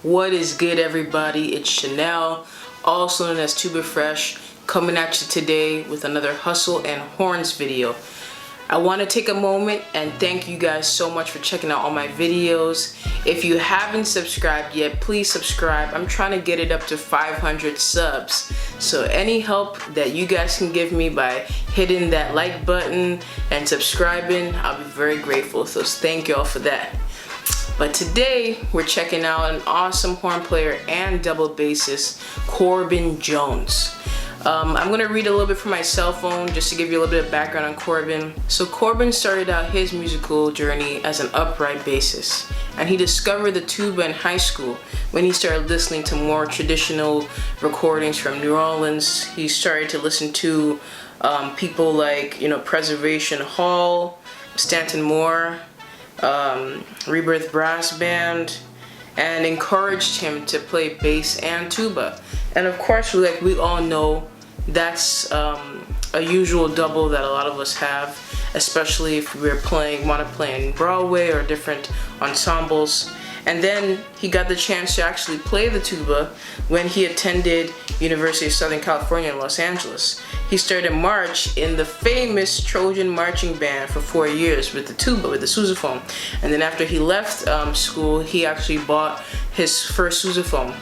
What is good, everybody? It's Chanel, also known as Tuba Fresh, coming at you today with another Hustle and Horns video. I want to take a moment and thank you guys so much for checking out all my videos. If you haven't subscribed yet, please subscribe. I'm trying to get it up to 500 subs. So any help that you guys can give me by hitting that like button and subscribing, I'll be very grateful. So thank y'all for that. But today we're checking out an awesome horn player and double bassist, Corbin Jones. I'm going to read a little bit from my cell phone just to give you a little bit of background on Corbin. So Corbin started out his musical journey as an upright bassist, and he discovered the tuba in high school when he started listening to more traditional recordings from New Orleans. He started to listen to people like, Preservation Hall, Stanton Moore, Rebirth Brass Band, and encouraged him to play bass and tuba. And of course, we all know that's a usual double that a lot of us have, especially if we're want to play in Broadway or different ensembles. And then he got the chance to actually play the tuba when he attended University of Southern California in Los Angeles. He started march in the famous Trojan marching band for 4 years with the tuba, with the sousaphone. And then after he left school, he actually bought his first sousaphone.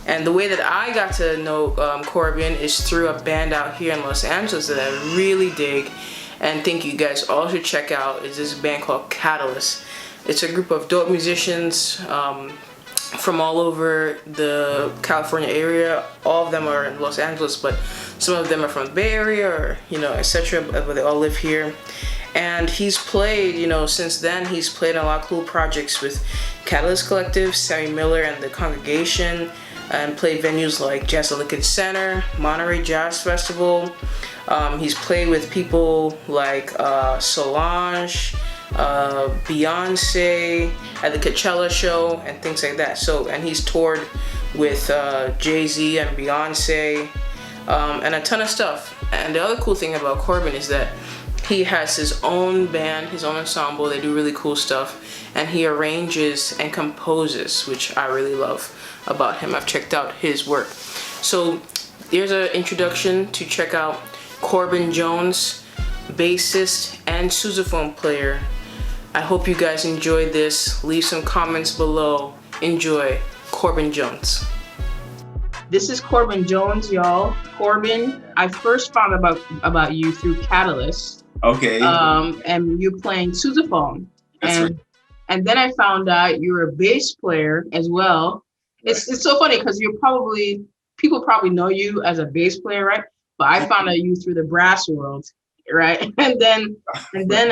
And the way that I got to know Corbin is through a band out here in Los Angeles that I really dig and think you guys all should check out. It's this band called Catalyst. It's a group of dope musicians from all over the California area. All of them are in Los Angeles, but some of them are from the Bay Area or, etc., but they all live here. And he's played, since then, he's played on a lot of cool projects with Catalyst Collective, Sammy Miller and the Congregation, and played venues like Jazz at Lincoln Center, Monterey Jazz Festival. He's played with people like Solange, Beyoncé at the Coachella show and things like that. And he's toured with Jay-Z and Beyoncé and a ton of stuff. And the other cool thing about Corbin is that he has his own band, his own ensemble. They do really cool stuff, and he arranges and composes, which I really love about him. I've checked out his work. So there's an introduction to check out Corbin Jones, bassist and sousaphone player. I hope you guys enjoyed this. Leave some comments below. Enjoy Corbin Jones. This is Corbin Jones, y'all. Corbin, I first found about you through Catalyst. Okay. And you're playing sousaphone. That's right. And then I found out you're a bass player as well. It's so funny because people probably know you as a bass player, right? But I found out you through the brass world, right? And then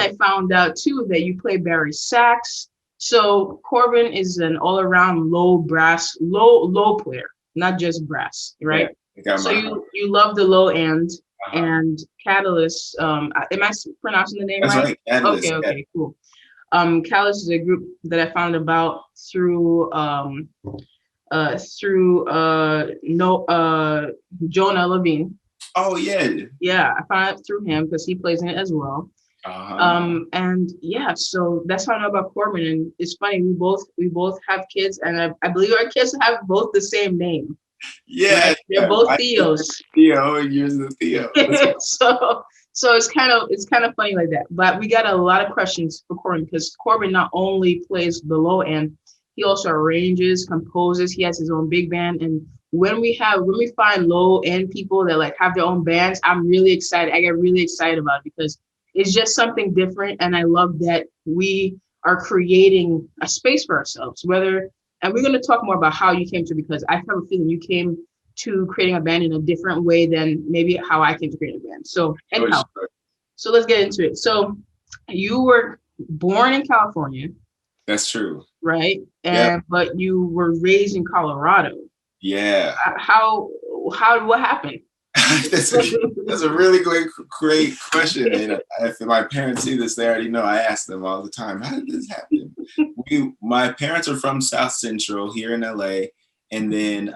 I found out too that you play bari sax. So Corbin is an all-around low player, not just brass, right? Yeah, so you love the low end. And Catalyst, am I pronouncing the name right? That's right. Catalyst, okay, cool. Catalyst is a group that I found about through Jonah Levine. Oh yeah. Yeah, I found out through him because he plays in it as well. And yeah, so that's how I know about Corbin. And it's funny, we both have kids, and I believe our kids have both the same name. Yeah, right? They're both Theos. Theo, and yours is Theo. So it's kind of funny like that. But we got a lot of questions for Corbin because Corbin not only plays the low end, he also arranges, composes. He has his own big band. And when we find low end people that have their own bands, I'm really excited. I get really excited about it because it's just something different. And I love that we are creating a space for ourselves, and we're going to talk more about how you came to, because I have a feeling you came to creating a band in a different way than maybe how I came to create a band. So anyhow, so let's get into it. So you were born in California. That's true. Right? But you were raised in Colorado. Yeah. What happened? That's a really great question. And if my parents see this, they already know. I ask them all the time, how did this happen? My parents are from South Central here in LA. And then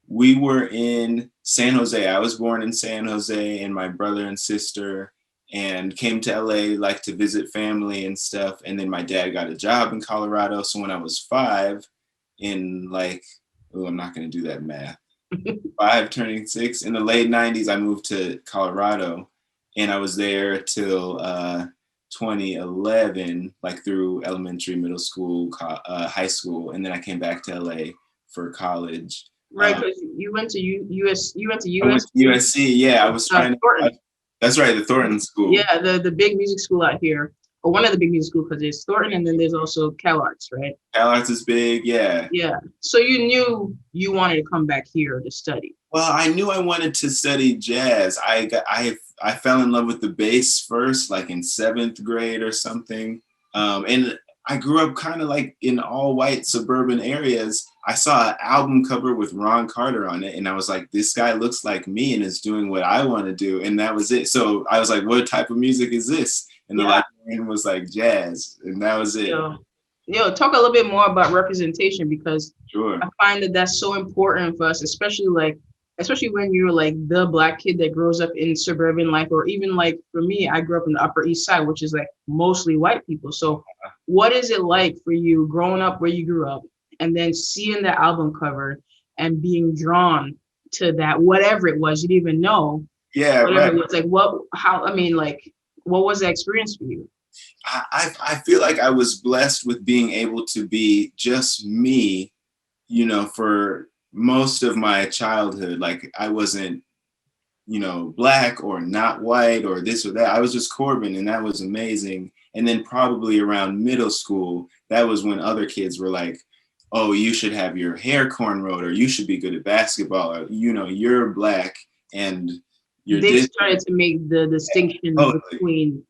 we were in San Jose. I was born in San Jose, and my brother and sister, and came to LA to visit family and stuff. And then my dad got a job in Colorado. So when I was 5, in like, oh, I'm not going to do that math. 5 turning 6. In the late 90s, I moved to Colorado, and I was there till 2011, like through elementary, middle school, high school, and then I came back to LA for college. Right, because you went to US. You went to I went to USC. Yeah, I was trying to. That's right, the Thornton School. Yeah, the big music school out here, or one of the big music schools, because there's Thornton, and then there's also CalArts, right? CalArts is big, yeah. Yeah. So you knew you wanted to come back here to study. Well, I knew I wanted to study jazz. I fell in love with the bass first, like in 7th grade or something. And I grew up kind of like in all white suburban areas. I saw an album cover with Ron Carter on it, and I was like, this guy looks like me and is doing what I want to do. And that was it. So I was like, what type of music is this? And the librarian was like, jazz. And that was it. Talk a little bit more about representation, because Sure. I find that that's so important for us, especially when you're like the Black kid that grows up in suburban life, or even like for me, I grew up in the Upper East Side, which is like mostly white people. So what is it like for you growing up where you grew up and then seeing the album cover and being drawn to that, whatever it was, you didn't even know. Yeah, right. It was like, what was that experience for you? I feel like I was blessed with being able to be just me, for most of my childhood. Like I wasn't, Black or not white or this or that. I was just Corbin, and that was amazing. And then probably around middle school, that was when other kids were like, oh, you should have your hair cornrowed, or you should be good at basketball, or, you're Black and you're They started to make the distinction between,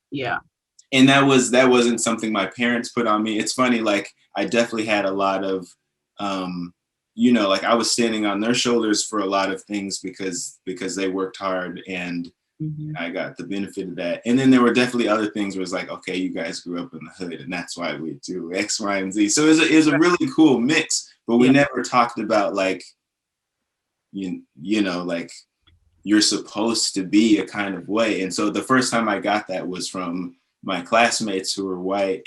And that wasn't something my parents put on me. It's funny, like I definitely had a lot of, like I was standing on their shoulders for a lot of things because they worked hard, and I got the benefit of that. And then there were definitely other things where it's like, okay, you guys grew up in the hood, and that's why we do X, Y, and Z. So it was a really cool mix, but we never talked about like, like you're supposed to be a kind of way. And so the first time I got that was from my classmates who were white,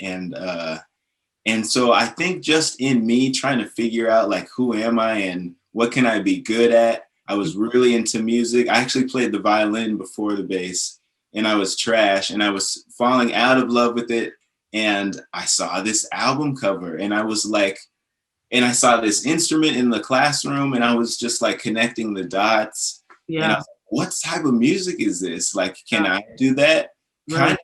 and so I think just in me trying to figure out like, who am I and what can I be good at? I was really into music. I actually played the violin before the bass, and I was trash, and I was falling out of love with it. And I saw this album cover, and I was like, and I saw this instrument in the classroom, and I was just like connecting the dots. Yeah. And I was like, what type of music is this? Like, can I do that? Right.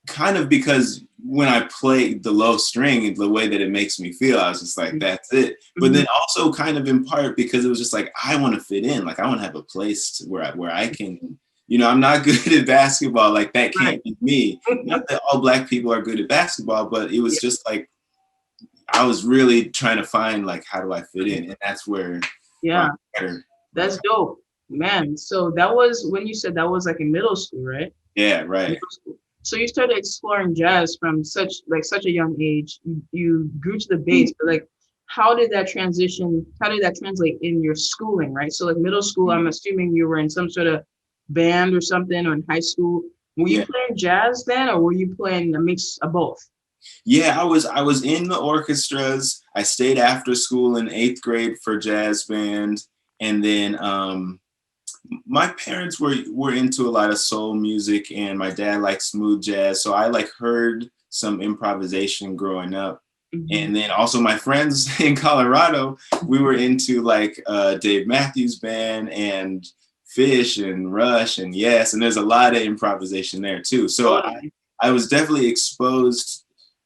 Kind of because when I play the low string, the way that it makes me feel, I was just like, that's it. But then also kind of in part because it was just like, I want to fit in. Like, I want to have a place where I can, I'm not good at basketball. Like, that can't be me. Not that all Black people are good at basketball, but it was just like, I was really trying to find like, how do I fit in? And that's where. Yeah, that's dope, man. So that was when you said that was like in middle school, right? Yeah, right. So you started exploring jazz from such a young age. You grew to the bass, but like, how did that translate in your schooling, right? So like middle school, I'm assuming you were in some sort of band or something, or in high school. Were you playing jazz then, or were you playing a mix of both? Yeah, I was in the orchestras. I stayed after school in 8th grade for jazz band, and then my parents were into a lot of soul music, and my dad liked smooth jazz. So I like heard some improvisation growing up. And then also my friends in Colorado, we were into like Dave Matthews Band and Fish and Rush and Yes. And there's a lot of improvisation there too. So I was definitely exposed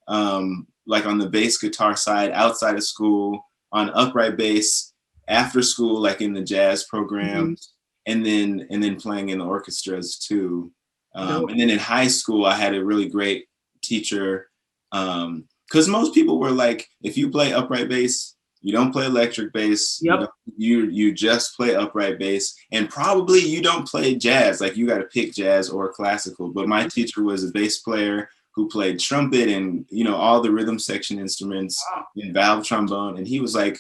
like on the bass guitar side, outside of school, on upright bass, after school, like in the jazz programs. And then playing in the orchestras too. And then in high school, I had a really great teacher. Because most people were like, if you play upright bass, you don't play electric bass. Yep. You just play upright bass. And probably you don't play jazz. Like you got to pick jazz or classical. But my teacher was a bass player who played trumpet and, all the rhythm section instruments and valve trombone. And he was like,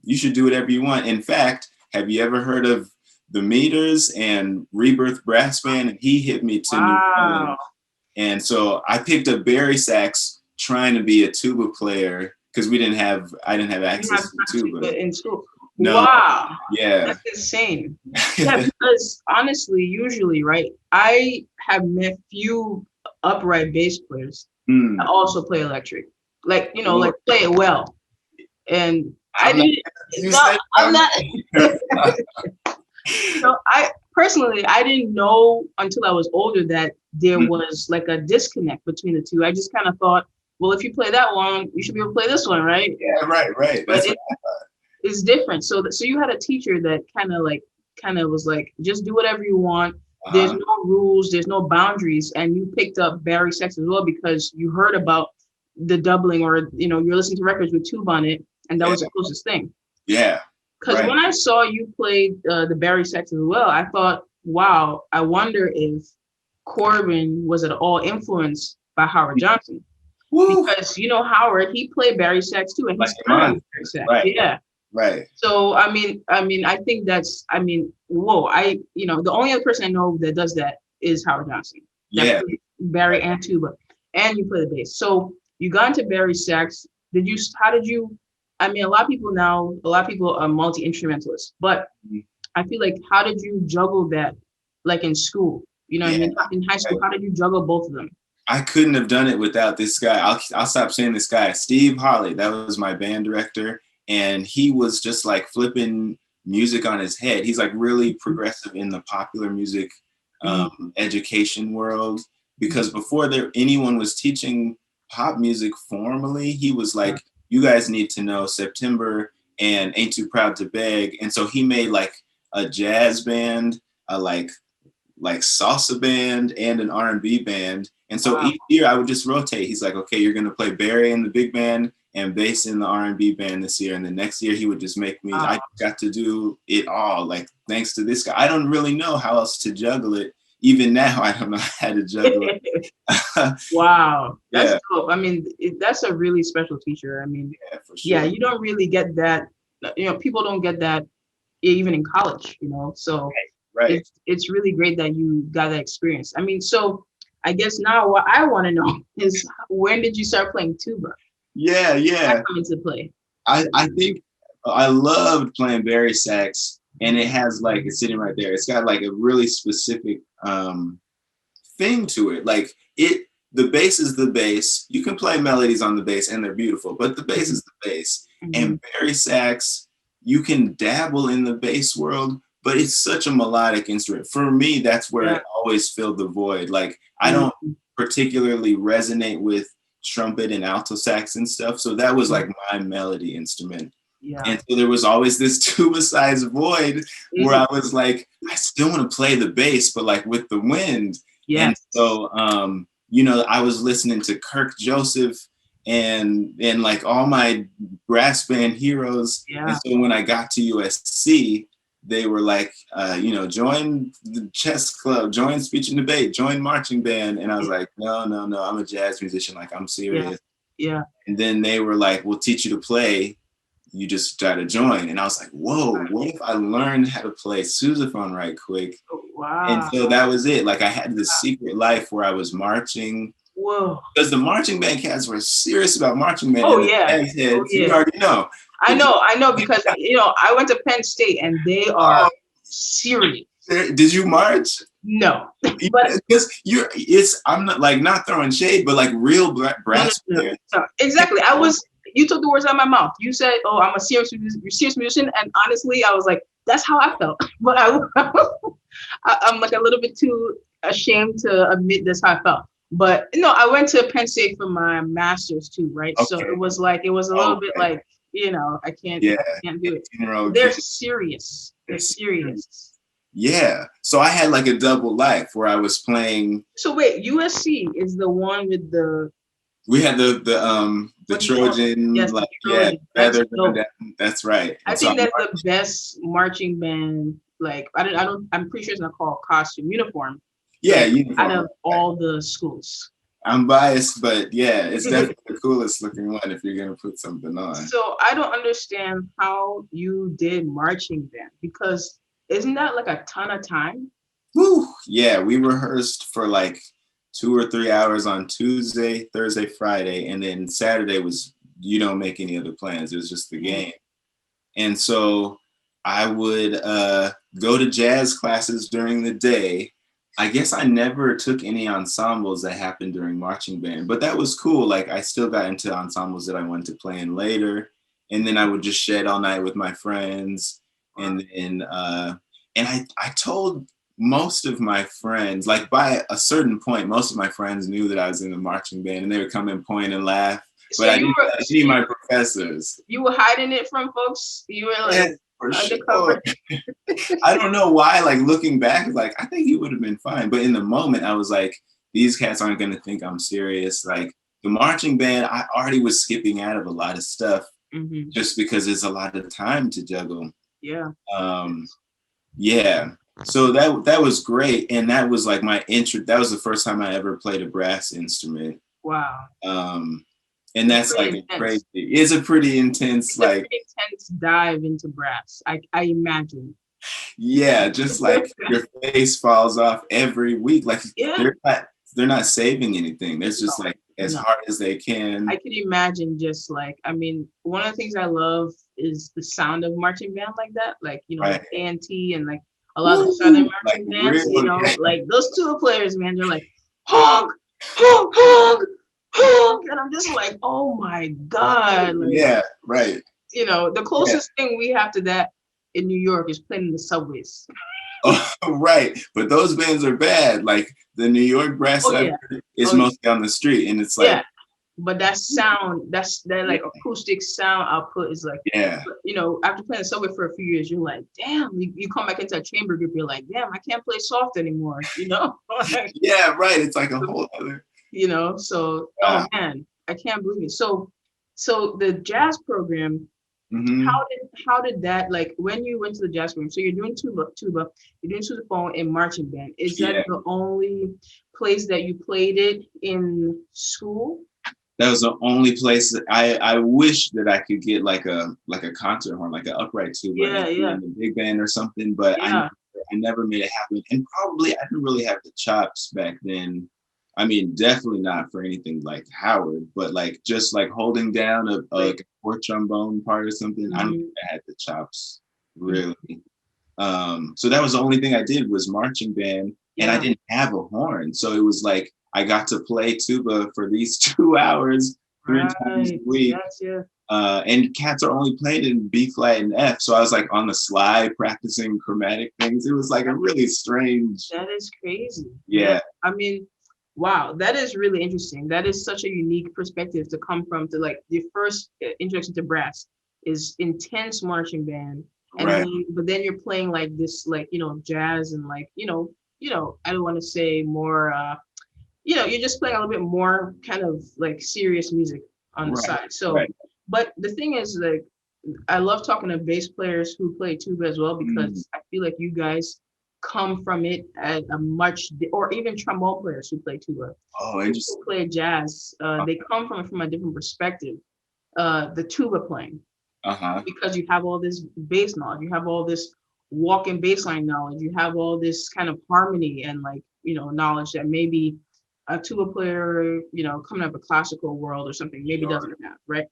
you should do whatever you want. In fact, have you ever heard of the Meters and Rebirth Brass Band? And he hit me to New Orleans. And so I picked up Barry sax trying to be a tuba player because I didn't have You have access to tuba in school. no Wow. yeah That's insane. Yeah, because honestly, usually, right, I have met few upright bass players that also play electric. Like, you know, like play it well. And I didn't, no, I'm not. So I personally, I didn't know until I was older that there was like a disconnect between the two. I just kind of thought, well, if you play that one, you should be able to play this one, right? Yeah, right. That's what I thought. It's different. So you had a teacher that kind of was like, just do whatever you want. There's no rules, there's no boundaries, and you picked up bari sax as well because you heard about the doubling, or you know, you're listening to records with tuba on it, and that was the closest thing. Yeah. Because when I saw you play the bari sax as well, I thought, wow, I wonder if Corbin was at all influenced by Howard Johnson. Woo. Because you know Howard, he played bari sax too, and he's bari sax. Right. Yeah. Right. So I mean, I think that's, you know, the only other person I know that does that is Howard Johnson. Yeah. Bari and tuba, and you play the bass. So you got into bari sax. How did you? I mean, a lot of people are multi-instrumentalists, but I feel like, how did you juggle that, like in school? You know what I mean? In high school, how did you juggle both of them? I couldn't have done it without this guy. I'll stop saying this guy, Steve Holley. That was my band director. And he was just like flipping music on his head. He's like really progressive in the popular music education world, because before anyone was teaching pop music formally, he was like, you guys need to know September and Ain't Too Proud to Beg. And so he made like a jazz band, a like salsa band, and an R&B band. And so each year I would just rotate. He's like, okay, you're going to play bari in the big band and bass in the R&B band this year. And the next year he would just make me, I got to do it all, like, thanks to this guy. I don't really know how else to juggle it. Even now, I don't know how to juggle it. Wow. That's dope. I mean, that's a really special teacher. I mean, for sure. Yeah, you don't really get that. You know, people don't get that even in college, you know. So it's really great that you got that experience. I mean, so I guess now what I want to know is, when did you start playing tuba? Yeah. Come into play. I think I loved playing bari sax, and it has like, it's sitting right there. It's got like a really specific thing to it. Like the bass is the bass. You can play melodies on the bass and they're beautiful, but the bass is the bass. And bari sax, you can dabble in the bass world, but it's such a melodic instrument. For me, that's where it always filled the void. Like I don't particularly resonate with trumpet and alto sax and stuff. So that was like my melody instrument. Yeah. And so there was always this tuba-sized void where I was like, I still want to play the bass, but like with the wind. Yeah. And so, you know, I was listening to Kirk Joseph and like all my brass band heroes. Yeah. And so when I got to USC, they were like, you know, join the chess club, join speech and debate, join marching band. And I was like, no, I'm a jazz musician. Like, I'm serious. Yeah. And then they were like, we'll teach you to play. You just got to join. And I was like, whoa, what if I learned how to play sousaphone right quick? Oh, wow. And so that was it. Like I had this secret life where I was marching. Whoa. Because the marching band cats were serious about marching band. Oh, yeah. You already know. I know because, you know, I went to Penn State and they are serious. Did you march? No. But I'm not throwing shade, but like real brass players. No, exactly. You took the words out of my mouth. You said, "Oh, I'm a serious musician," and honestly, I was like, "That's how I felt." But I'm like a little bit too ashamed to admit that's how I felt. But no, I went to Penn State for my master's too, right? Okay. So it was a little bit like, you know, I can't do it. They're serious. They're serious. Yeah. So I had like a double life where I was playing. So wait, USC is the one with the. We had the Trojan, feather. That's right. I think that's the best marching band. Like I'm pretty sure it's not called costume uniform. Yeah, uniform. Out of all the schools. I'm biased, but yeah, it's definitely the coolest looking one if you're gonna put something on. So I don't understand how you did marching band, because isn't that like a ton of time? Woo! Yeah, we rehearsed for like 2 or 3 hours on Tuesday, Thursday, Friday, and then Saturday was you don't make any other plans. It was just the game. And so I would go to jazz classes during the day. I guess I never took any ensembles that happened during marching band, but that was cool. Like I still got into ensembles that I wanted to play in later. And then I would just shed all night with my friends. And then, and I told most of my friends, like by a certain point, most of my friends knew that I was in the marching band and they would come and point and laugh. But I didn't see my professors. You were hiding it from folks? You were like, yeah, for sure. I don't know why, like looking back, like I think he would have been fine. But in the moment, I was like, these cats aren't going to think I'm serious. Like the marching band, I already was skipping out of a lot of stuff just because it's a lot of time to juggle. Yeah. Yeah. So that was great. And that was like my intro. That was the first time I ever played a brass instrument. Wow. And that's like intense. Crazy. It's a pretty intense, like intense dive into brass. I imagine. Yeah, just like your face falls off every week. Like they're not saving anything. There's just like as hard as they can. I can imagine just like, I mean, one of the things I love is the sound of marching band like that. Like, you know, like A&T and like a lot of the Southern marching bands, you know, like those tuba players, man, they're like, honk, honk, honk, honk. And I'm just like, oh my God. Like, yeah, right. You know, the closest thing we have to that in New York is playing in the subways. Oh, right. But those bands are bad. Like the New York brass is mostly on the street. And it's like, but that sound, that like acoustic sound output is like, you know, after playing the subway for a few years, you're like, damn, you come back into a chamber group, you're like, damn, I can't play soft anymore, you know? Yeah, right. It's like a whole other, you know, so, oh man, I can't believe it. So the jazz program, how did that, like when you went to the jazz program, so you're doing tuba, you're doing sousaphone and marching band. Is that the only place that you played it in school? That was the only place that I wish that I could get like a concert horn, like an upright tuba in the big band or something, but I never made it happen. And probably I didn't really have the chops back then. I mean, definitely not for anything like Howard, but like just like holding down a four trombone part or something. I don't think I had the chops really. So that was the only thing I did was marching band, and I didn't have a horn. So it was like I got to play tuba for these 2 hours 3 times a week. And cats are only played in B flat and F. So I was like on the sly practicing chromatic things. It was like a really strange. That is crazy. Yeah. I mean, wow, that is really interesting. That is such a unique perspective to come from, to like the first introduction to brass is intense marching band. And then, but then you're playing like this, like, you know, jazz and like, you know, I don't want to say more, you know, you're just playing a little bit more kind of like serious music on the side. So, but the thing is, like, I love talking to bass players who play tuba as well, because I feel like you guys come from it at a much, or even trombone players who play tuba. Oh, interesting. Who play jazz, they come from it from a different perspective. The tuba playing, because you have all this bass knowledge, you have all this walking bass line knowledge, you have all this kind of harmony and like, you know, knowledge that maybe a tuba player, you know, coming out of a classical world or something maybe doesn't have, right?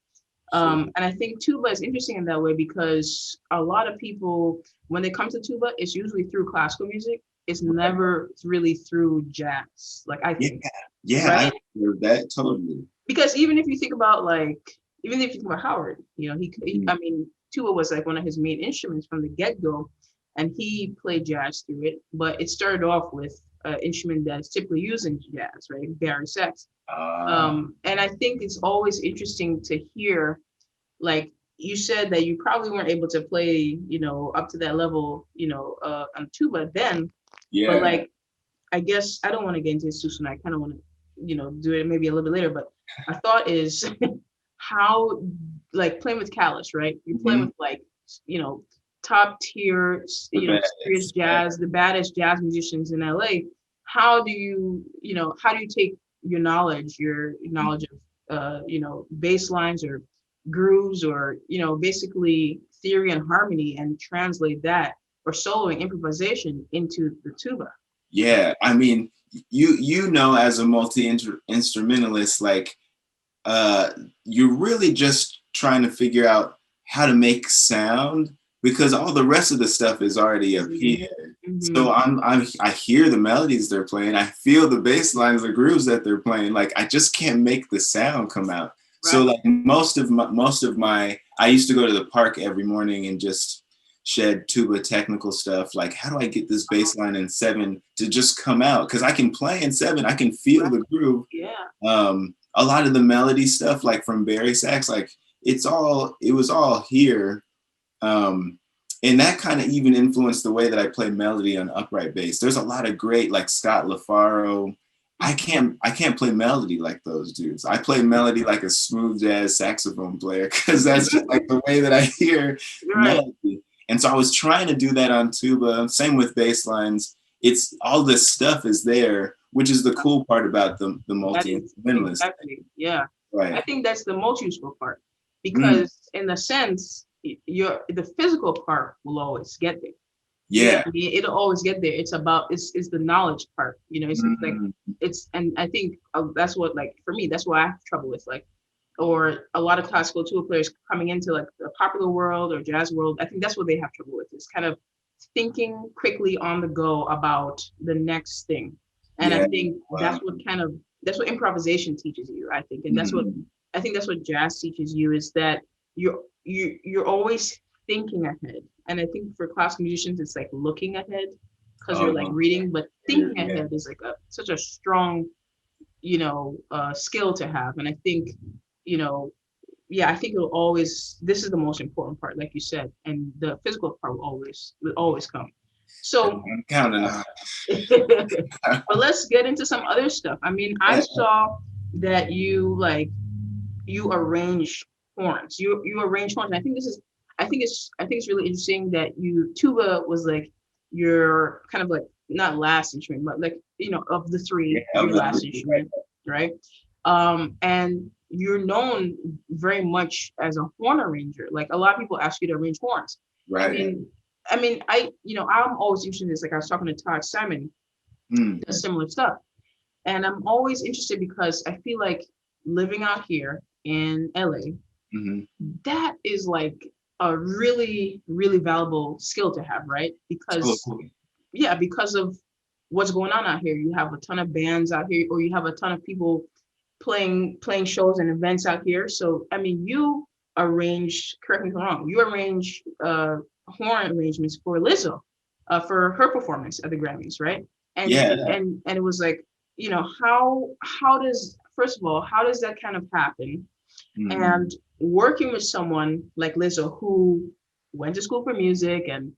And I think tuba is interesting in that way because a lot of people, when they come to tuba, it's usually through classical music. It's never really through jazz. Like I think. Yeah, right? I heard that totally. Because even if you think about Howard, you know, I mean, tuba was like one of his main instruments from the get-go, and he played jazz through it. But it started off with an instrument that's typically used in jazz, right? Baritone sax. And I think it's always interesting to hear, like you said that you probably weren't able to play, you know, up to that level, you know, on tuba then. Yeah. But like, I guess I don't want to get into this too soon. I kind of want to, you know, do it maybe a little bit later. But my thought is how, like playing with Callus, right? You're playing with like, you know, top tier, you know, serious jazz, the baddest jazz musicians in LA. How do you take your knowledge of, you know, bass lines or grooves or, you know, basically theory and harmony and translate that or soloing improvisation into the tuba? Yeah, I mean, you know, as a multi-instrumentalist, like you're really just trying to figure out how to make sound because all the rest of the stuff is already up here. So I hear the melodies they're playing. I feel the bass lines, the grooves that they're playing. Like I just can't make the sound come out. Right. So like most of my, I used to go to the park every morning and just shed tuba technical stuff. Like how do I get this bass line in 7 to just come out? Because I can play in 7. I can feel the groove. Yeah. A lot of the melody stuff, like from Barry sax, like it was all here. And that kind of even influenced the way that I play melody on upright bass. There's a lot of great, like Scott LaFaro. I can't play melody like those dudes. I play melody like a smooth jazz saxophone player because that's just like the way that I hear melody. And so I was trying to do that on tuba. Same with bass lines. It's all this stuff is there, which is the cool part about the multi-instrumentalist. Exactly. Yeah. Right. I think that's the most useful part because in a sense, the physical part will always get there. Yeah. It'll always get there. It's about it's the knowledge part, you know. It's like and I think that's what, like, for me, that's what I have trouble with, like, or a lot of classical tuba players coming into like the popular world or jazz world. I think that's what they have trouble with, is kind of thinking quickly on the go about the next thing. And I think that's what improvisation teaches you, I think. And that's what jazz teaches you, is that you're always thinking ahead. And I think for classical musicians, it's like looking ahead because you're like reading, but thinking ahead is like such a strong, skill to have. And I think, I think it'll always, this is the most important part, like you said, and the physical part will always come. So I'm counting on. But let's get into some other stuff. I mean, I saw that you arrange horns. You arrange horns. And I think it's really interesting that tuba was like your kind of like, not last instrument, but like, of the three, your last instrument, right? And you're known very much as a horn arranger. Like a lot of people ask you to arrange horns. Right. I'm always interested in this. Like I was talking to Todd Simon, does similar stuff. And I'm always interested because I feel like living out here in LA, that is like a really, really valuable skill to have, right? Because because of what's going on out here. You have a ton of bands out here, or you have a ton of people playing shows and events out here. So I mean, you arrange, correct me if I'm wrong, you arrange horn arrangements for Lizzo for her performance at the Grammys, right? And and it was like, how does that kind of happen? And working with someone like Lizzo, who went to school for music and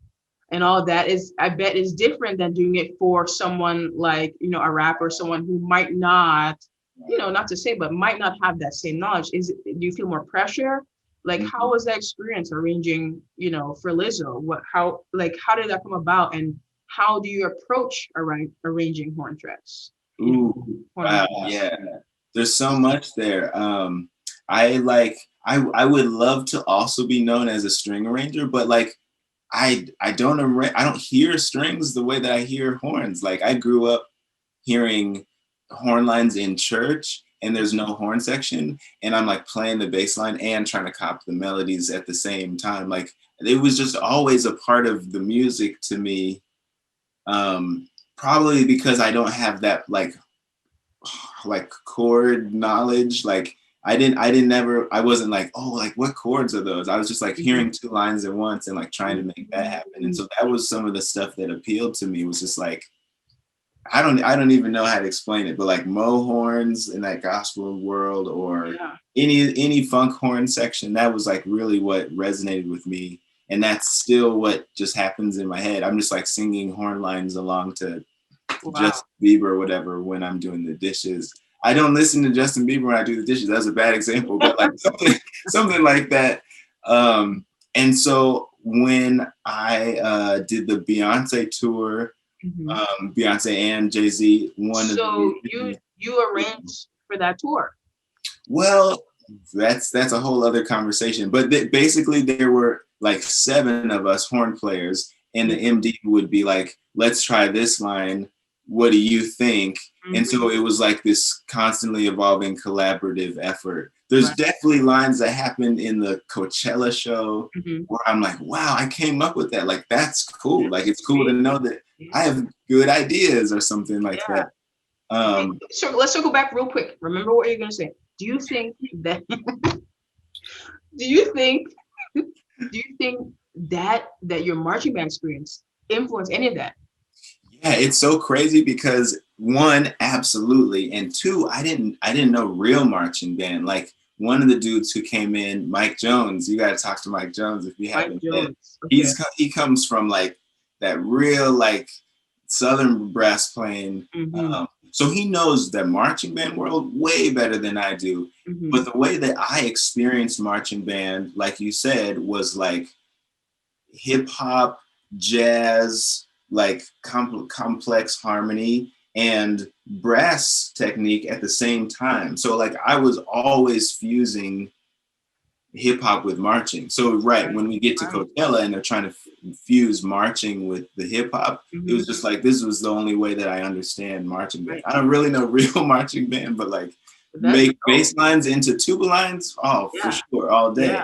all of that, I bet is different than doing it for someone like, a rapper, someone who might not, not to say, but might not have that same knowledge. Do you feel more pressure? Like, how was that experience arranging, for Lizzo? How did that come about? And how do you approach arranging horn tracks? Wow, yeah. There's so much there. I would love to also be known as a string arranger, but like, I don't hear strings the way that I hear horns. Like I grew up hearing horn lines in church, and there's no horn section, and I'm like playing the bass line and trying to copy the melodies at the same time. Like it was just always a part of the music to me. Probably because I don't have that like chord knowledge. Like I wasn't like, oh, like what chords are those? I was just like hearing 2 lines at once and like trying to make that happen. And so that was some of the stuff that appealed to me. It was just like, I don't even know how to explain it, but like Mo horns in that gospel world, or any funk horn section, that was like really what resonated with me. And that's still what just happens in my head. I'm just like singing horn lines along to Justin Bieber or whatever when I'm doing the dishes. I don't listen to Justin Bieber when I do the dishes. That's a bad example, but like something like that. And so when I did the Beyoncé tour, Beyoncé and Jay-Z, you arranged for that tour? Well, that's a whole other conversation. But basically, there were like 7 of us horn players, and the MD would be like, "Let's try this line." what do you think? Mm-hmm. And so it was like this constantly evolving collaborative effort. There's definitely lines that happened in the Coachella show where I'm like, wow, I came up with that. Like, that's cool. Like, it's cool to know that I have good ideas or something like that. So let's circle back real quick. Remember what you're gonna say. Do you think that do you think that your marching band experience influenced any of that? Yeah, it's so crazy because one, absolutely, and two, I didn't know real marching band. Like, one of the dudes who came in, Mike Jones. You got to talk to Mike Jones if you haven't met. Okay. He comes from like that real like Southern brass playing. So he knows the marching band world way better than I do. But the way that I experienced marching band, like you said, was like hip hop, jazz, like complex harmony and brass technique at the same time. So like I was always fusing hip hop with marching. So when we get to Coachella and they're trying to fuse marching with the hip hop, it was just like, this was the only way that I understand marching band. I don't really know real marching band, but like make bass lines into tuba lines. Oh, for sure, all day.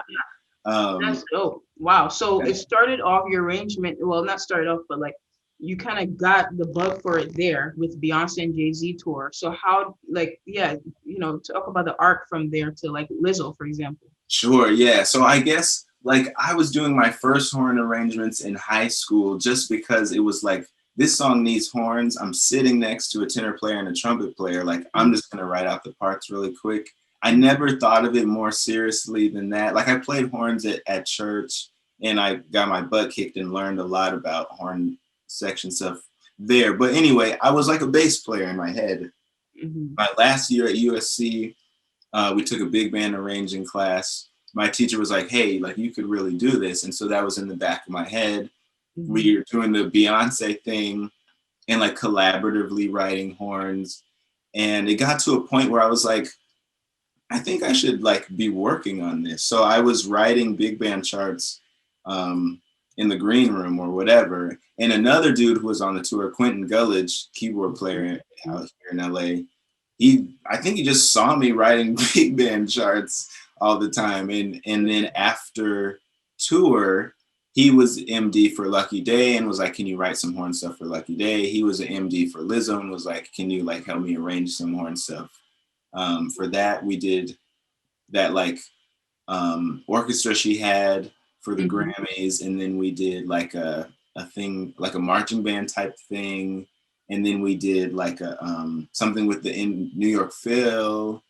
That's dope. Wow. So it started off your arrangement. Well, not started off, but like you kind of got the bug for it there with Beyonce and Jay-Z tour. So how, like, talk about the arc from there to like Lizzo, for example. Sure. Yeah. So I guess like I was doing my first horn arrangements in high school just because it was like, this song needs horns. I'm sitting next to a tenor player and a trumpet player. Like, I'm just going to write out the parts really quick. I never thought of it more seriously than that. Like, I played horns at church and I got my butt kicked and learned a lot about horn section stuff there. But anyway, I was like a bass player in my head. My last year at USC, we took a big band arranging class. My teacher was like, hey, like you could really do this. And so that was in the back of my head. We were doing the Beyoncé thing and like collaboratively writing horns. And it got to a point where I was like, I think I should like be working on this. So I was writing big band charts in the green room or whatever. And another dude who was on the tour, Quentin Gullidge, keyboard player out here in LA, I think he just saw me writing big band charts all the time. And then after tour, he was MD for Lucky Daye and was like, can you write some horn stuff for Lucky Daye? He was an MD for Lizzo and was like, can you like help me arrange some horn stuff? For that, we did that like orchestra she had for the Grammys. And then we did like a thing, like a marching band type thing. And then we did like a something with the New York Phil.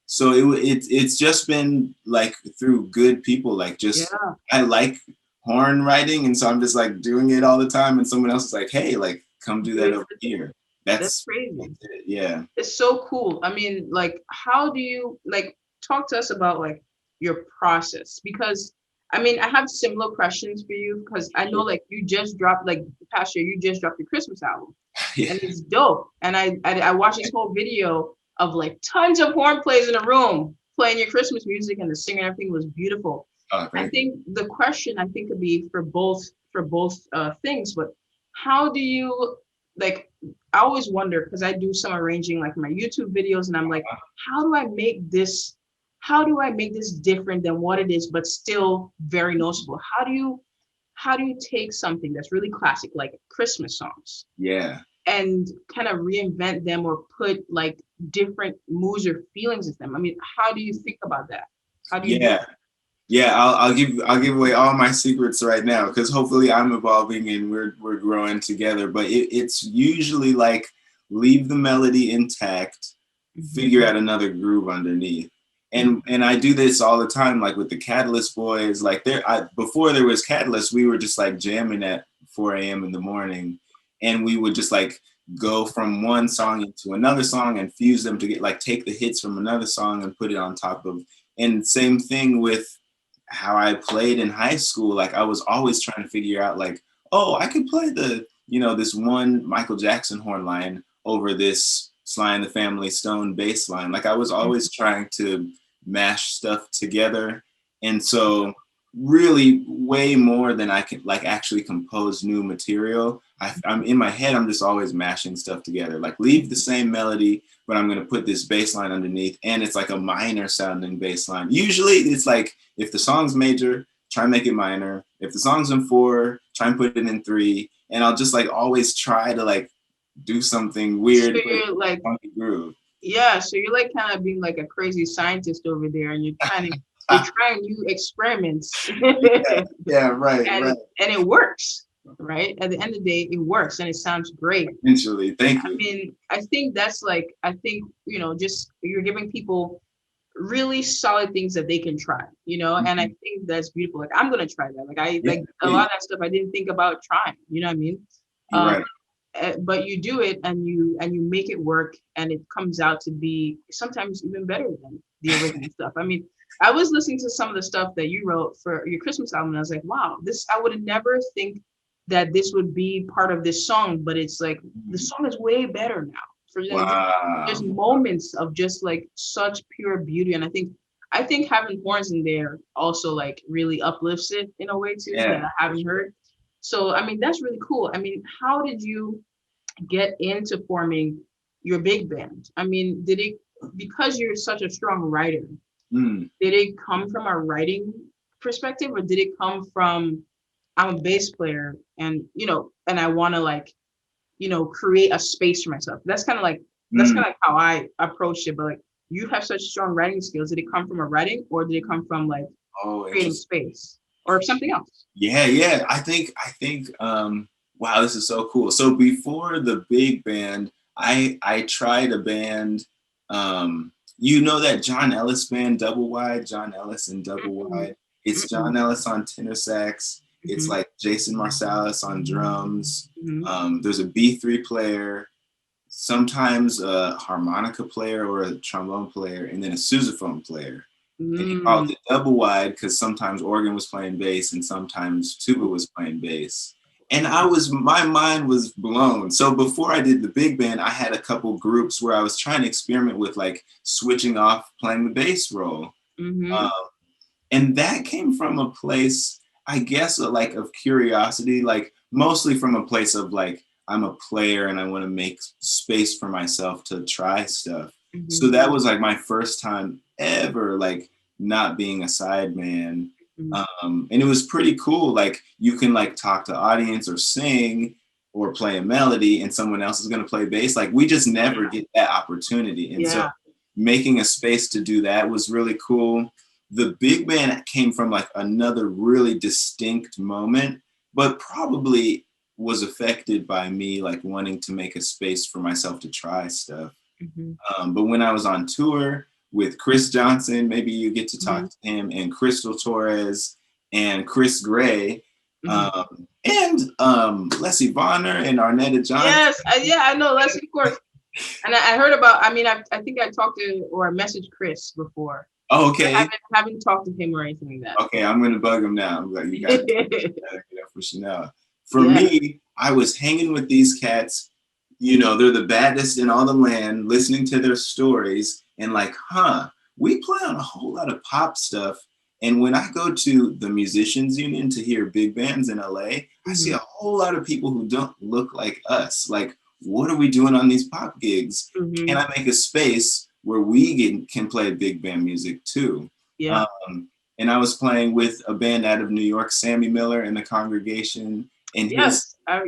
So it's just been like through good people, like just I like horn writing, and so I'm just like doing it all the time. And someone else is like, "Hey, like come do that over here." That's crazy. Yeah, it's so cool. I mean, like, how do you like talk to us about like your process? Because I mean, I have similar questions for you because I know like you just dropped like past year, you just dropped your Christmas album, and it's dope. And I watched this whole video of like tons of horn players in a room playing your Christmas music, and the singer and everything was beautiful. I think the question I think could be for both things, but how do you like? I always wonder because I do some arranging like my YouTube videos, and I'm like, how do I make this different than what it is, but still very noticeable? How do you take something that's really classic, like Christmas songs, and kind of reinvent them or put like different moods or feelings in them? I mean, how do you think about that? How do you? I'll give away all my secrets right now because hopefully I'm evolving and we're growing together. But it's usually like leave the melody intact, figure out another groove underneath. And I do this all the time, like with the Catalyst boys. Like before there was Catalyst, we were just like jamming at 4 a.m. in the morning, and we would just like go from one song into another song and fuse them to get like take the hits from another song and put it on top of. And same thing with how I played in high school. Like I was always trying to figure out like, oh, I could play this one Michael Jackson horn line over this Sly and the Family Stone bass line. Like I was always trying to mash stuff together. And so really way more than I can like actually compose new material. I'm in my head, I'm just always mashing stuff together. Like leave the same melody, but I'm gonna put this bass line underneath, and it's like a minor sounding bass line. Usually it's like if the song's major, try and make it minor. If the song's in 4, try and put it in 3. And I'll just like always try to like do something weird So with you're like, funky groove. yeah, so you're like kind of being like a crazy scientist over there, and you're trying new experiments. Yeah, right, and right. and it works, right? At the end of the day, it works and it sounds great. Eventually, thank I you. mean, I think just you're giving people really solid things that they can try, and I think that's beautiful. Like I'm gonna try that. Like a lot of that stuff I didn't think about trying. You know what I mean? You're right. But you do it and you make it work, and it comes out to be sometimes even better than the original stuff. I mean, I was listening to some of the stuff that you wrote for your Christmas album, and I was like, wow, I would have never think that this would be part of this song, but it's like the song is way better now. Wow. There's moments of just like such pure beauty, and I think having horns in there also like really uplifts it in a way too that I haven't heard. So I mean, that's really cool. I mean, how did you get into forming your big band? I mean, because you're such a strong writer, did it come from a writing perspective, or did it come from I'm a bass player and and I want to like create a space for myself? That's kind of like how I approached it. But like, you have such strong writing skills. Did it come from a writing, or did it come from like creating space or something else? Yeah. I think wow, this is so cool. So before the big band, I tried a band, that John Ellis band, Double Wide, John Ellis and Double Wide. It's John Ellis on tenor sax. It's like Jason Marsalis on drums. There's a B3 player, sometimes a harmonica player or a trombone player, and then a sousaphone player. And he called it Double Wide because sometimes organ was playing bass and sometimes tuba was playing bass. And my mind was blown. So before I did the big band, I had a couple groups where I was trying to experiment with like switching off playing the bass role. And that came from a place, I guess, like of curiosity, like mostly from a place of like, I'm a player and I want to make space for myself to try stuff. So that was like my first time ever, like not being a sideman. And it was pretty cool. Like you can like talk to audience or sing or play a melody and someone else is going to play bass. Like we just never get that opportunity. And so making a space to do that was really cool. The big band came from like another really distinct moment, but probably was affected by me like wanting to make a space for myself to try stuff. But when I was on tour with Chris Johnson, maybe you get to talk to him, and Crystal Torres and Chris Gray, and Leslie Bonner and Arnetta Johnson. Yes, I know Leslie, of course. And I heard about, I mean, I think I talked to or messaged Chris before. Oh, okay. I haven't talked to him or anything like that. Okay, I'm going to bug him now. I'm like, you got to get up for Chanel. For me, I was hanging with these cats. They're the baddest in all the land, listening to their stories and like, we play on a whole lot of pop stuff. And when I go to the Musicians Union to hear big bands in LA, I see a whole lot of people who don't look like us. Like, what are we doing on these pop gigs? Can I make a space where we can play big band music too? Yeah. And I was playing with a band out of New York, Sammy Miller and the Congregation. And yes, come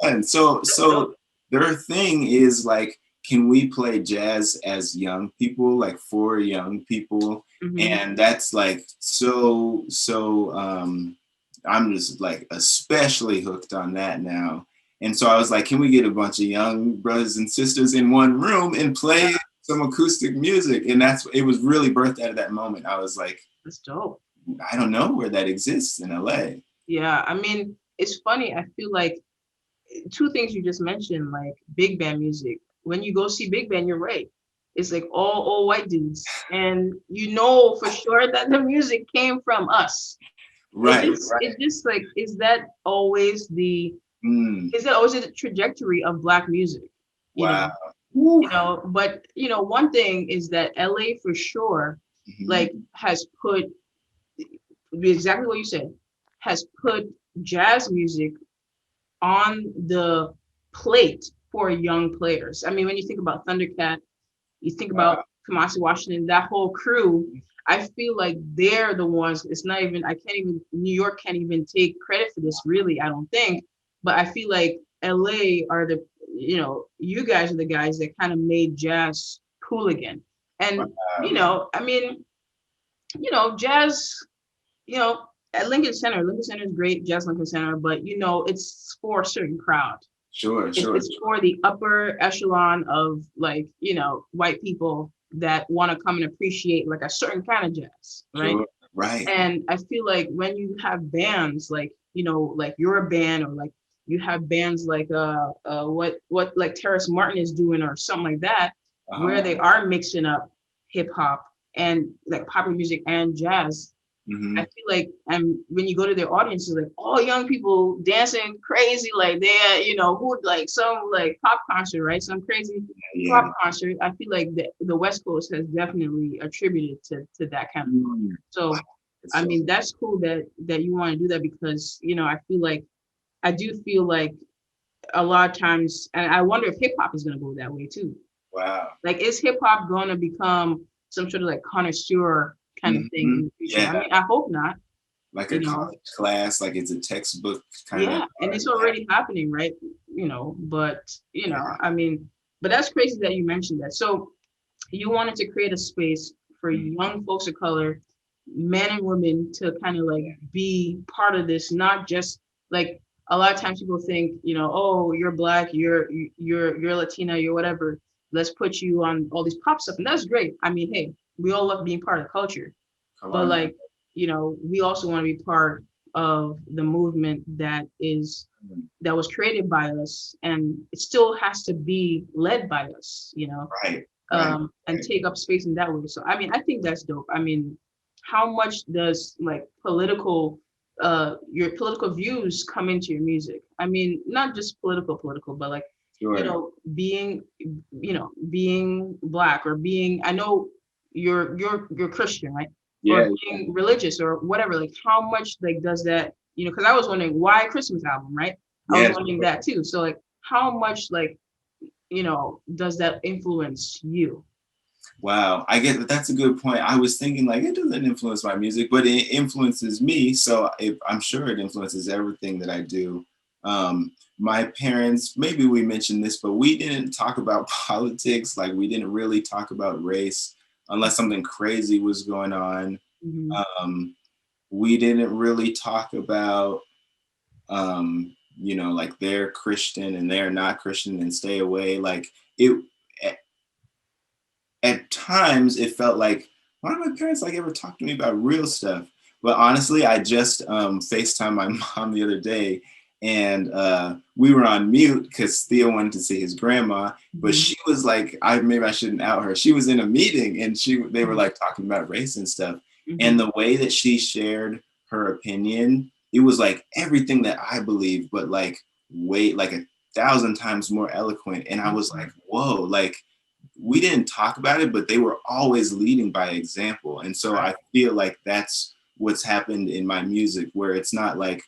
on. So their thing is like, can we play jazz as young people, like for young people? And that's like so I'm just like especially hooked on that now. And so I was like, can we get a bunch of young brothers and sisters in one room and play some acoustic music? And it was really birthed out of that moment. I was like, that's dope. I don't know where that exists in LA. Yeah, I mean, it's funny. I feel like two things you just mentioned, like big band music. When you go see big band, you're right. It's like all old white dudes. And for sure that the music came from us. Right. It's just like, is that always the trajectory of Black music? Wow. But one thing is that LA for sure, like has put exactly what you said, has put jazz music on the plate for young players. I mean, when you think about Thundercat, you think about Kamasi Washington, that whole crew, I feel like they're the ones, it's not even, New York can't even take credit for this, really, I don't think. But I feel like LA are the, you guys are the guys that kind of made jazz cool again. And, I mean, jazz, at Lincoln Center is great, Jazz Lincoln Center, but, it's for a certain crowd. Sure. It's for the upper echelon of white people that want to come and appreciate like a certain kind of jazz, right? Sure. Right. And I feel like when you have bands like like you're a band, or like you have bands like what like Terrace Martin is doing or something like that, where they are mixing up hip hop and like popular music and jazz. I feel like, and when you go to their audiences, like all young people dancing crazy, like they're, who like some like pop concert, right? Some crazy pop concert. I feel like the West Coast has definitely attributed to that kind of. So, I mean, that's cool that you want to do that, because, I do feel like a lot of times, and I wonder if hip hop is going to go that way too. Wow. Like, is hip hop going to become some sort of like connoisseur kind of thing in the future? Yeah. I mean, I hope not. Like a college class, like it's a textbook kind of. Yeah, and it's already happening, right? But I mean, but that's crazy that you mentioned that. So you wanted to create a space for young folks of color, men and women, to kind of like be part of this, not just like a lot of times people think, oh, you're Black, you're Latina, you're whatever. Let's put you on all these pop stuff, and that's great. I mean, hey, we all love being part of the culture, but like, we also want to be part of the movement that was created by us, and it still has to be led by us, Right. And take up space in that way. So, I mean, I think that's dope. I mean, how much does like your political views come into your music? I mean, not just political, but like, being Black, or being, I know you're Christian, right? Or being religious or whatever, like how much like does that, because I was wondering why Christmas album, right? I was wondering that too. So like how much like, does that influence you? Wow, I get that. That's a good point. I was thinking like it doesn't influence my music, but it influences me. So I'm sure it influences everything that I do. My parents, maybe we mentioned this, but we didn't talk about politics. Like we didn't really talk about race unless something crazy was going on. We didn't really talk about, like they're Christian and they're not Christian and stay away. Like at times it felt like, why don't my parents like ever talk to me about real stuff? But honestly, I just FaceTimed my mom the other day, and we were on mute because Theo wanted to see his grandma, but she was like, maybe I shouldn't out her. She was in a meeting and they were like talking about race and stuff. And the way that she shared her opinion, it was like everything that I believe, but like 1,000 times more eloquent. And I was like, whoa, like we didn't talk about it, but they were always leading by example. And so I feel like that's what's happened in my music, where it's not like,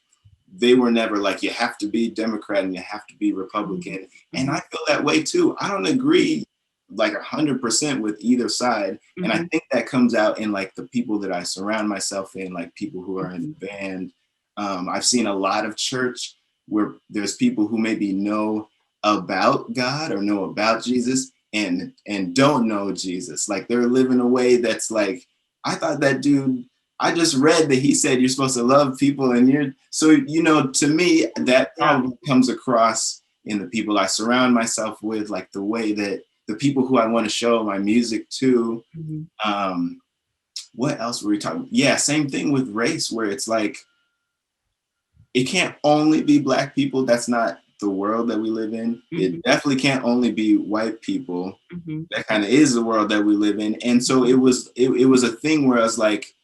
they were never like, you have to be Democrat and you have to be Republican. And I feel that way too. I don't agree like 100% with either side. And I think that comes out in like the people that I surround myself in, like people who are in the band. I've seen a lot of church where there's people who maybe know about God or know about Jesus and don't know Jesus. Like they're living a way that's like, I thought that dude, I just read that he said you're supposed to love people, and to me, that probably comes across in the people I surround myself with, like the way that the people who I want to show my music to. What else were we talking? Yeah, same thing with race, where it's like, it can't only be Black people. That's not the world that we live in. It definitely can't only be white people. That kind of is the world that we live in. And so it was a thing where I was like,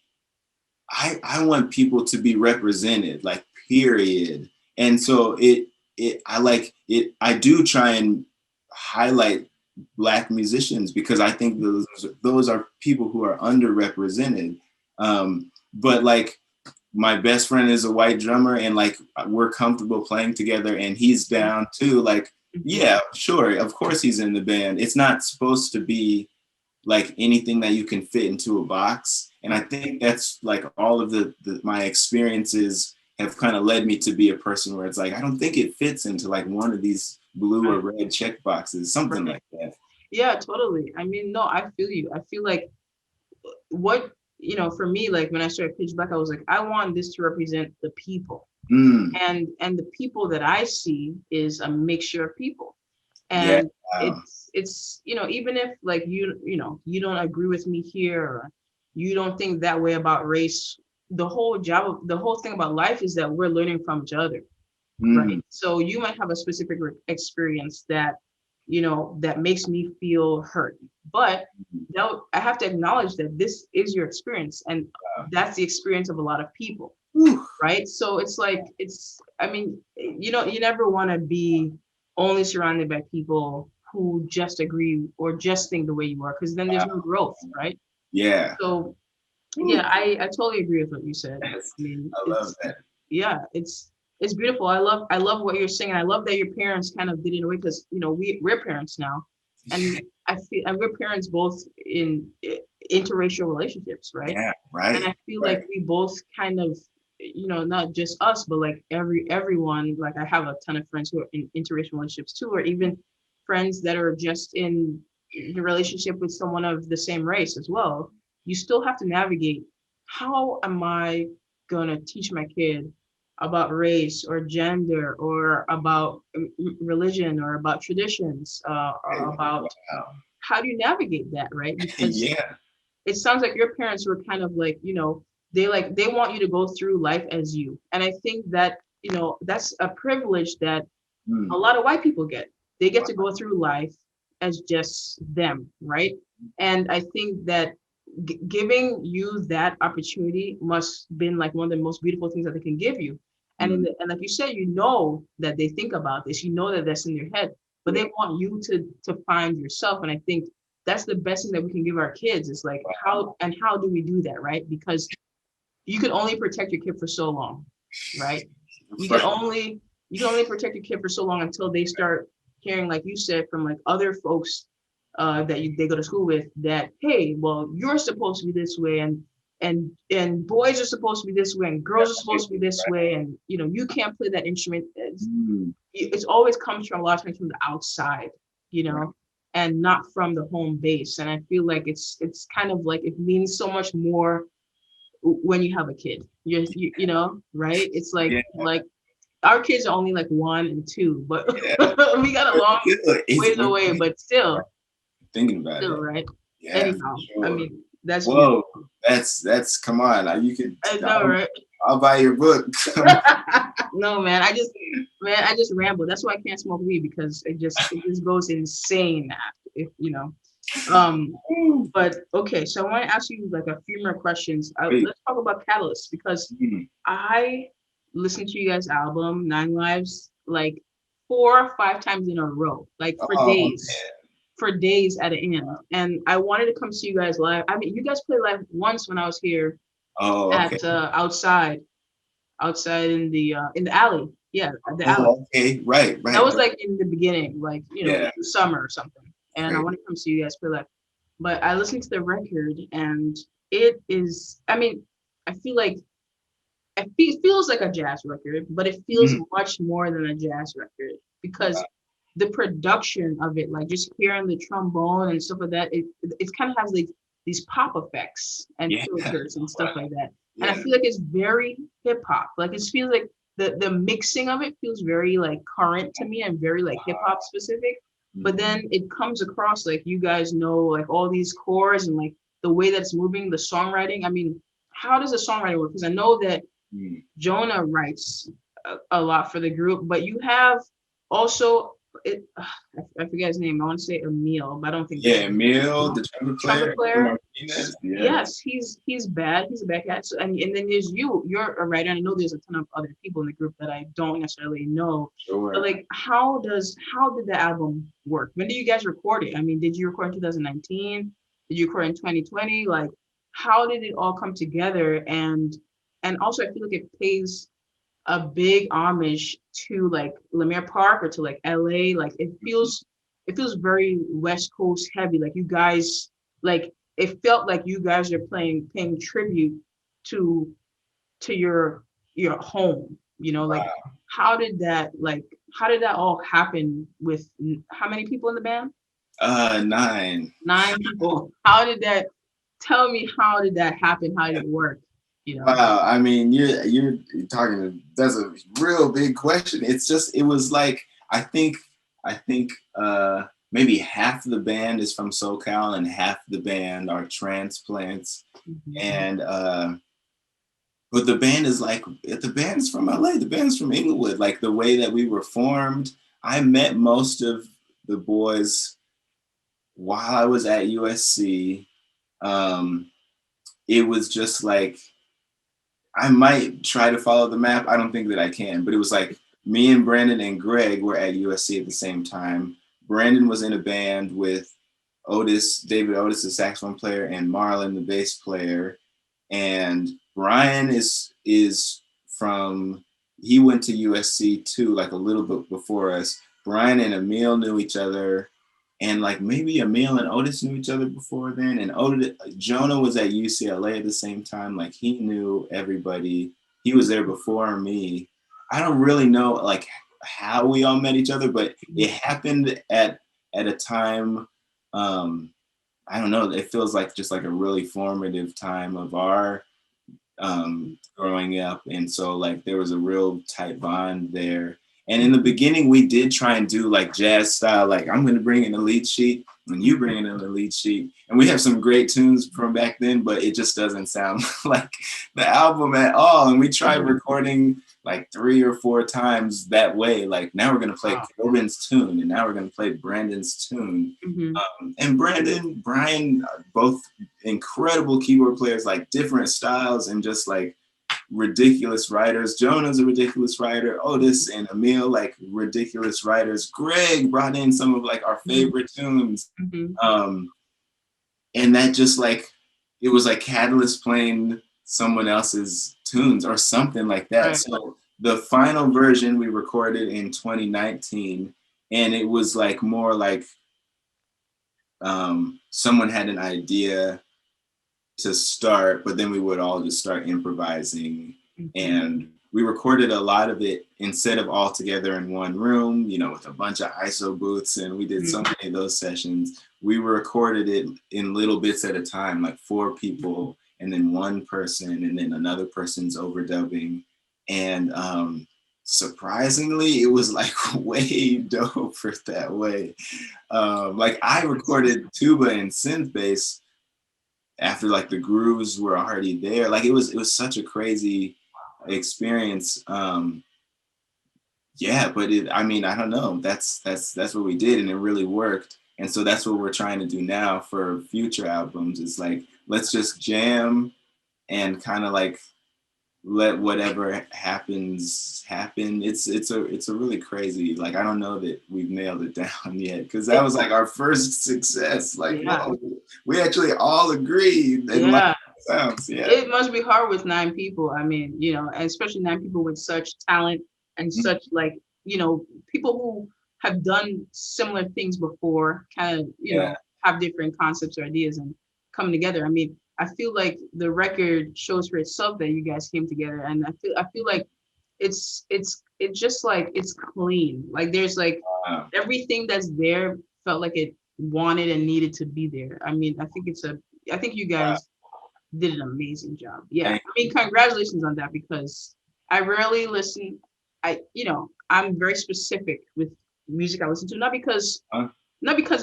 I want people to be represented, like period. And so I do try and highlight Black musicians because I think those are people who are underrepresented. But like my best friend is a white drummer, and like we're comfortable playing together, and he's down too. Like, yeah, sure, of course he's in the band. It's not supposed to be like anything that you can fit into a box. And I think that's like all of my experiences have kind of led me to be a person where it's like, I don't think it fits into like one of these blue or red check boxes, something like that. Yeah, totally. I mean, no, I feel you. I feel like what, for me, like when I started Pitch Black, I was like, I want this to represent the people. And the people that I see is a mixture of people. And it's even if like you don't agree with me here, or you don't think that way about race, the whole thing about life is that we're learning from each other, right? So you might have a specific experience that that makes me feel hurt, but I have to acknowledge that this is your experience, and that's the experience of a lot of people, right? So it's like, I mean, you never want to be only surrounded by people who just agree or just think the way you are, because then there's no growth, right? Yeah. So yeah, I totally agree with what you said. I mean, I love that. Yeah, it's beautiful. I love what you're saying. I love that your parents kind of did it in a way, because we're parents now, and and we're parents both in interracial relationships, right? Yeah, right. And I feel like we both kind of, not just us, but like everyone. Like I have a ton of friends who are in interracial relationships too, or even friends that are just in a relationship with someone of the same race as well. You still have to navigate, how am I gonna teach my kid about race or gender or about religion or about traditions, or about how do you navigate that, right? Because it sounds like your parents were kind of like, they want you to go through life as you. And I think that, that's a privilege that a lot of white people get. They get to go through life as just them, right? And I think that giving you that opportunity must been like one of the most beautiful things that they can give you. And and like you said, that they think about this, that that's in their head, but they want you to find yourself. And I think that's the best thing that we can give our kids, is like how do we do that, right? Because you can only protect your kid for so long, right? You can only protect your kid for so long until they start hearing, like you said, from like other folks that they go to school with, that, hey, well, you're supposed to be this way, and boys are supposed to be this way, and girls are supposed to be this way, and you can't play that instrument. It's always comes from a lot of times from the outside, and not from the home base. And I feel like it's kind of like it means so much more when you have a kid. Right? It's like our kids are only like 1 and 2, but we got a long ways away, but still thinking about it, right? Yeah, anyhow, sure. I mean, that's whoa, that's come on, you could. I know, right? I'll buy your book. No, man, I just ramble. That's why I can't smoke weed, because it just goes insane after, but okay, so I want to ask you like a few more questions. Let's talk about Catalyst, because I listened to you guys' album 9 Lives like 4 or 5 times in a row, like for days. Man. For days at an end. And I wanted to come see you guys live. I mean, you guys played live once when I was here at outside in the alley. Yeah, the alley. Okay, right. That was like in the beginning, like, summer or something. And I want to come see you guys play live. But I listened to the record, and it is, I mean, I feel like it feels like a jazz record, but it feels much more than a jazz record, because the production of it, like just hearing the trombone and stuff like that, it kind of has like these pop effects and filters and stuff like that. And I feel like it's very hip hop. Like it feels like the mixing of it feels very like current to me and very like hip hop specific. But then it comes across like you guys know like all these chords and like the way that it's moving, the songwriting. I mean, how does the songwriting work? Because I know that Jonah writes a lot for the group, but you have also I forget his name. I want to say Emil, but I don't think. Yeah, Emil, the trumpet player. Yes, he's bad. He's a bad cat. So, and then there's you. You're a writer. And I know there's a ton of other people in the group that I don't necessarily know. Sure. But like, how did the album work? When did you guys record it? I mean, did you record in 2019? Did you record in 2020? Like, how did it all come together? And and also I feel like it pays a big homage to like Lemire Park or to like LA. Like it feels very West Coast heavy. Like you guys, like it felt like you guys are paying tribute to your home. You know, like Wow. how did that all happen with how many people in the band? 9. 9 people. How did that tell me how did that happen? How did it work? You know? Wow, I mean, you're talking. That's a real big question. It's just, it was like, I think maybe half the band is from SoCal and half the band are transplants, Mhm. and but the band is like, the band is from LA. The band's from Inglewood. Like the way that we were formed, I met most of the boys while I was at USC. Um, it was just like, I might try to follow the map. I don't think that I can, but it was like me and Brandon and Greg were at USC at the same time. Brandon was in a band with David Otis, the saxophone player, and Marlon, the bass player. And Brian is from, he went to USC too, like a little bit before us. Brian and Emil knew each other, and like maybe Emil and Otis knew each other before then. And Jonah was at UCLA at the same time. Like he knew everybody. He was there before me. I don't really know like how we all met each other, but it happened at a time. I don't know. It feels like just like a really formative time of our growing up, and so like there was a real tight bond there. And in the beginning, we did try and do like jazz style, like I'm going to bring in a lead sheet and you bring in a lead sheet, and we have some great tunes from back then, but it just doesn't sound like the album at all. And we tried recording like 3 or 4 times that way. Like now we're going to play Corbin's tune, and now we're going to play Brandon's tune. And Brian, both incredible keyboard players, like different styles and just like ridiculous writers. Jonah's a ridiculous writer. Otis and Emil, like ridiculous writers. Greg brought in some of like our favorite tunes. And that just like, it was like Catalyst playing someone else's tunes or something like that. Right. So the final version we recorded in 2019, and it was like more like someone had an idea to start, but then we would all just start improvising. And we recorded a lot of it instead of all together in one room, you know, with a bunch of ISO booths, and we did so many of those sessions. We recorded it in little bits at a time, like 4 people, and then one person, and then another person's overdubbing. And surprisingly, it was like way doper that way. Like I recorded tuba and synth bass after like the grooves were already there. Like it was such a crazy experience. Yeah, but I mean, I don't know. That's what we did, and it really worked. And so that's what we're trying to do now for future albums. It's like, let's just jam and kind of like let whatever happens happen. It's a really crazy, like, I don't know that we've nailed it down yet, because that was like our first success. Like, whoa, we actually all agreed. It must be hard with 9 people. I mean, you know, and especially 9 people with such talent and such like, you know, people who have done similar things before, kind of, you know, have different concepts or ideas and come together. I mean, I feel like the record shows for itself that you guys came together, and I feel like it's just like it's clean. Like there's like everything that's there felt like it wanted and needed to be there. I mean, I think you guys did an amazing job. Yeah, I mean, congratulations on that, because I rarely listen. I'm very specific with music I listen to, not because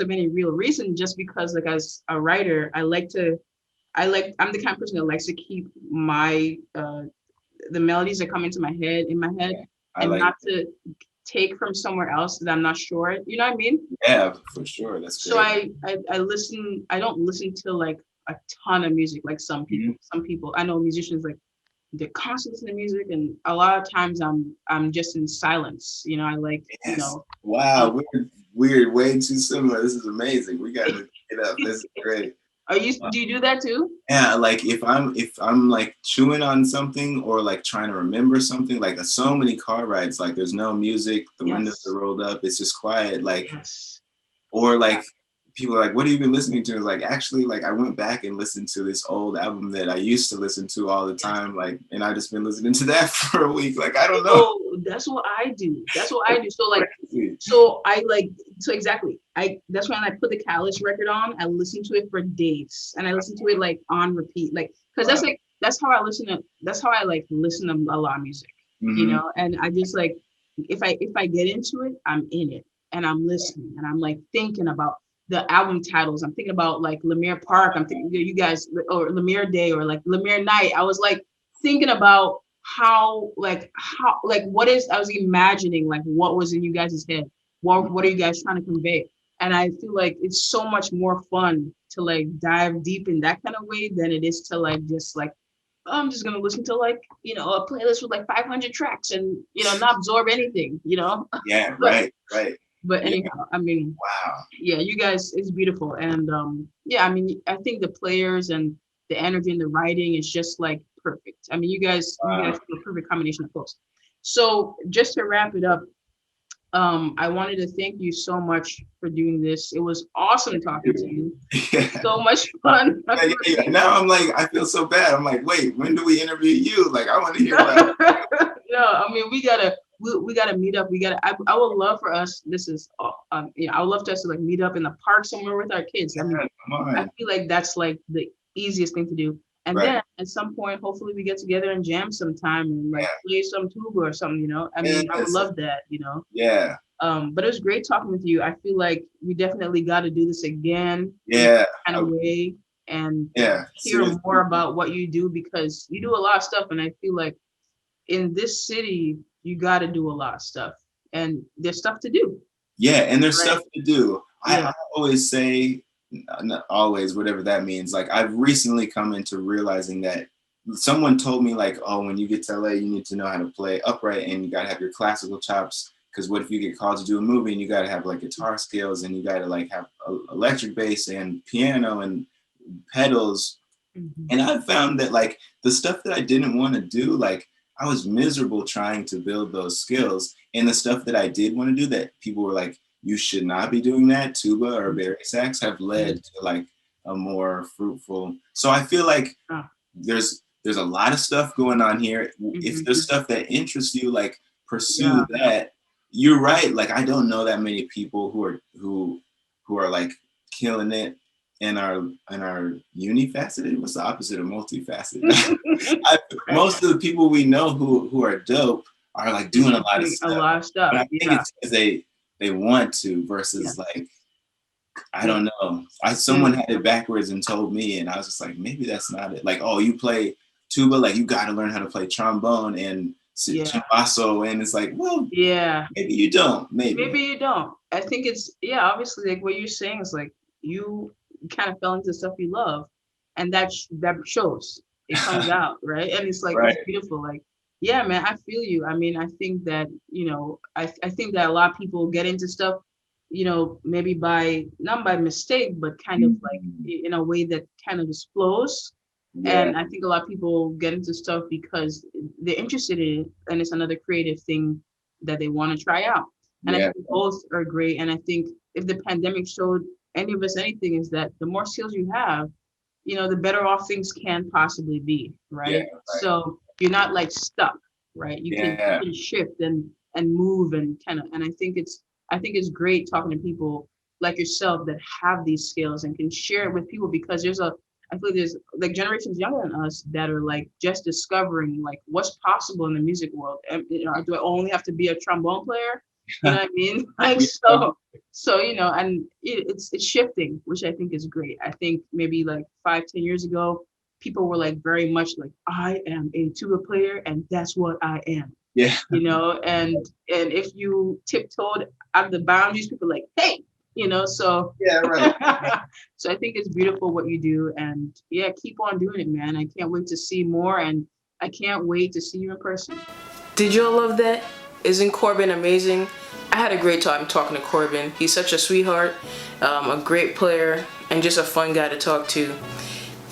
of any real reason, just because like as a writer, I'm the kind of person that likes to keep my the melodies that come into my head in my head, and like not to take from somewhere else that I'm not sure. You know what I mean? Yeah, for sure. That's great. So I listen. I don't listen to like a ton of music like some people. Some people, I know musicians, like they're constantly listening to music, and a lot of times I'm just in silence. You know, I like, you know. Wow, we're way too similar. This is amazing. We got to get up. This is great. Do you do that too? Yeah, like if I'm like chewing on something or like trying to remember something, like so many car rides, like there's no music, the windows are rolled up, it's just quiet, like or like people are like, what have you been listening to? It's like, actually, like I went back and listened to this old album that I used to listen to all the time, like, and I just been listening to that for a week. Like, I don't know. Oh, that's what I do. So like, so exactly. That's when I put the Callous record on. I listen to it for days, and I listen to it like on repeat, like because that's how I listen to a lot of music, you know. And I just like if I get into it, I'm in it, and I'm listening, and I'm like thinking about the album titles. I'm thinking about like Lemire Park. I'm thinking you guys or Lemire Day or like Lemire Night. I was like thinking about how what is I was imagining like what was in you guys' head. What are you guys trying to convey? And I feel like it's so much more fun to like dive deep in that kind of way than it is to like just like I'm just gonna listen to like a playlist with like 500 tracks and not absorb anything. Yeah, but, right. But anyhow, I mean, wow. Yeah, you guys, it's beautiful. And I mean, I think the players and the energy and the writing is just like perfect. I mean, you guys are a perfect combination of both. So just to wrap it up, I wanted to thank you so much for doing this. It was awesome talking to you. Yeah. So much fun. Now I'm like, I feel so bad. I'm like, wait, when do we interview you? Like, I want to hear about it. No, I mean, we gotta meet up. I would love for us. I would love to us to like meet up in the park somewhere with our kids. I mean, I feel like that's like the easiest thing to do. And then at some point, hopefully we get together and jam sometime and like play some tuba or something, I mean, I would love that, Yeah. But it was great talking with you. I feel like we definitely got to do this again. Yeah. Kind of way and hear more about what you do because you do a lot of stuff. And I feel like in this city, you got to do a lot of stuff and there's stuff to do. Yeah. And there's stuff to do. I always say, not always, whatever that means. Like I've recently come into realizing that someone told me like, oh, when you get to LA, you need to know how to play upright and you got to have your classical chops. Because what if you get called to do a movie and you got to have like guitar skills and you got to like have electric bass and piano and pedals. Mm-hmm. And I found that like the stuff that I didn't want to do, like I was miserable trying to build those skills. And the stuff that I did want to do that people were like, you should not be doing that, tuba or bari sax, have led to like a more fruitful. So I feel like there's a lot of stuff going on here. Mm-hmm. If there's stuff that interests you, like pursue that. You're right. Like I don't know that many people who are like killing it and are unifaceted. What's the opposite of multifaceted? Most of the people we know who are dope are like doing a lot of stuff. But I think it's because they want to versus like, I don't know. Someone had it backwards and told me, and I was just like, maybe that's not it. Like, oh, you play tuba, like you got to learn how to play trombone and chimbasso, and it's like, well, maybe you don't. Maybe you don't. I think it's obviously like what you're saying is like you kind of fell into stuff you love, and that shows. It comes out, right? And it's like it's beautiful. Like, yeah, man, I feel you. I mean, I think that, I think that a lot of people get into stuff, maybe not by mistake, but kind of like in a way that kind of just flows. Yeah. And I think a lot of people get into stuff because they're interested in it and it's another creative thing that they want to try out. And I think both are great. And I think if the pandemic showed any of us anything is that the more skills you have, the better off things can possibly be, right? Yeah, right. So you're not like stuck, right? You can shift and move and kind of, and I think it's great talking to people like yourself that have these skills and can share it with people because I feel there's like generations younger than us that are like just discovering like what's possible in the music world. And, do I only have to be a trombone player? You know what I mean? Like so and it's shifting, which I think is great. I think maybe like 5-10 years ago, people were like very much like, I am a tuba player and that's what I am. Yeah. And if you tiptoed out of the boundaries, people are like, hey, so right. So I think it's beautiful what you do, and keep on doing it, man. I can't wait to see more, and I can't wait to see you in person. Did y'all love that? isn't Corbin amazing? I had a great time talking to Corbin. He's such a sweetheart, a great player, and just a fun guy to talk to.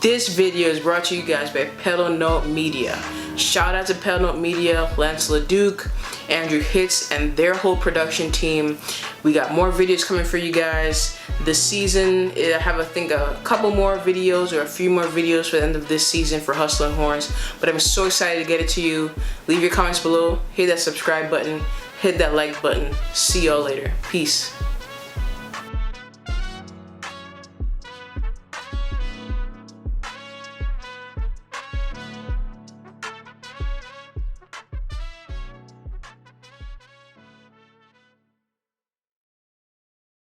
This video is brought to you guys by Pedal Note Media. Shout out to Pedal Note Media, Lance LeDuc, Andrew Hitz, and their whole production team. We got more videos coming for you guys this season. I have, I think, a couple more videos or a few more videos for the end of this season for Hustle and Horns. But I'm so excited to get it to you. Leave your comments below, hit that subscribe button, hit that like button. See y'all later. Peace.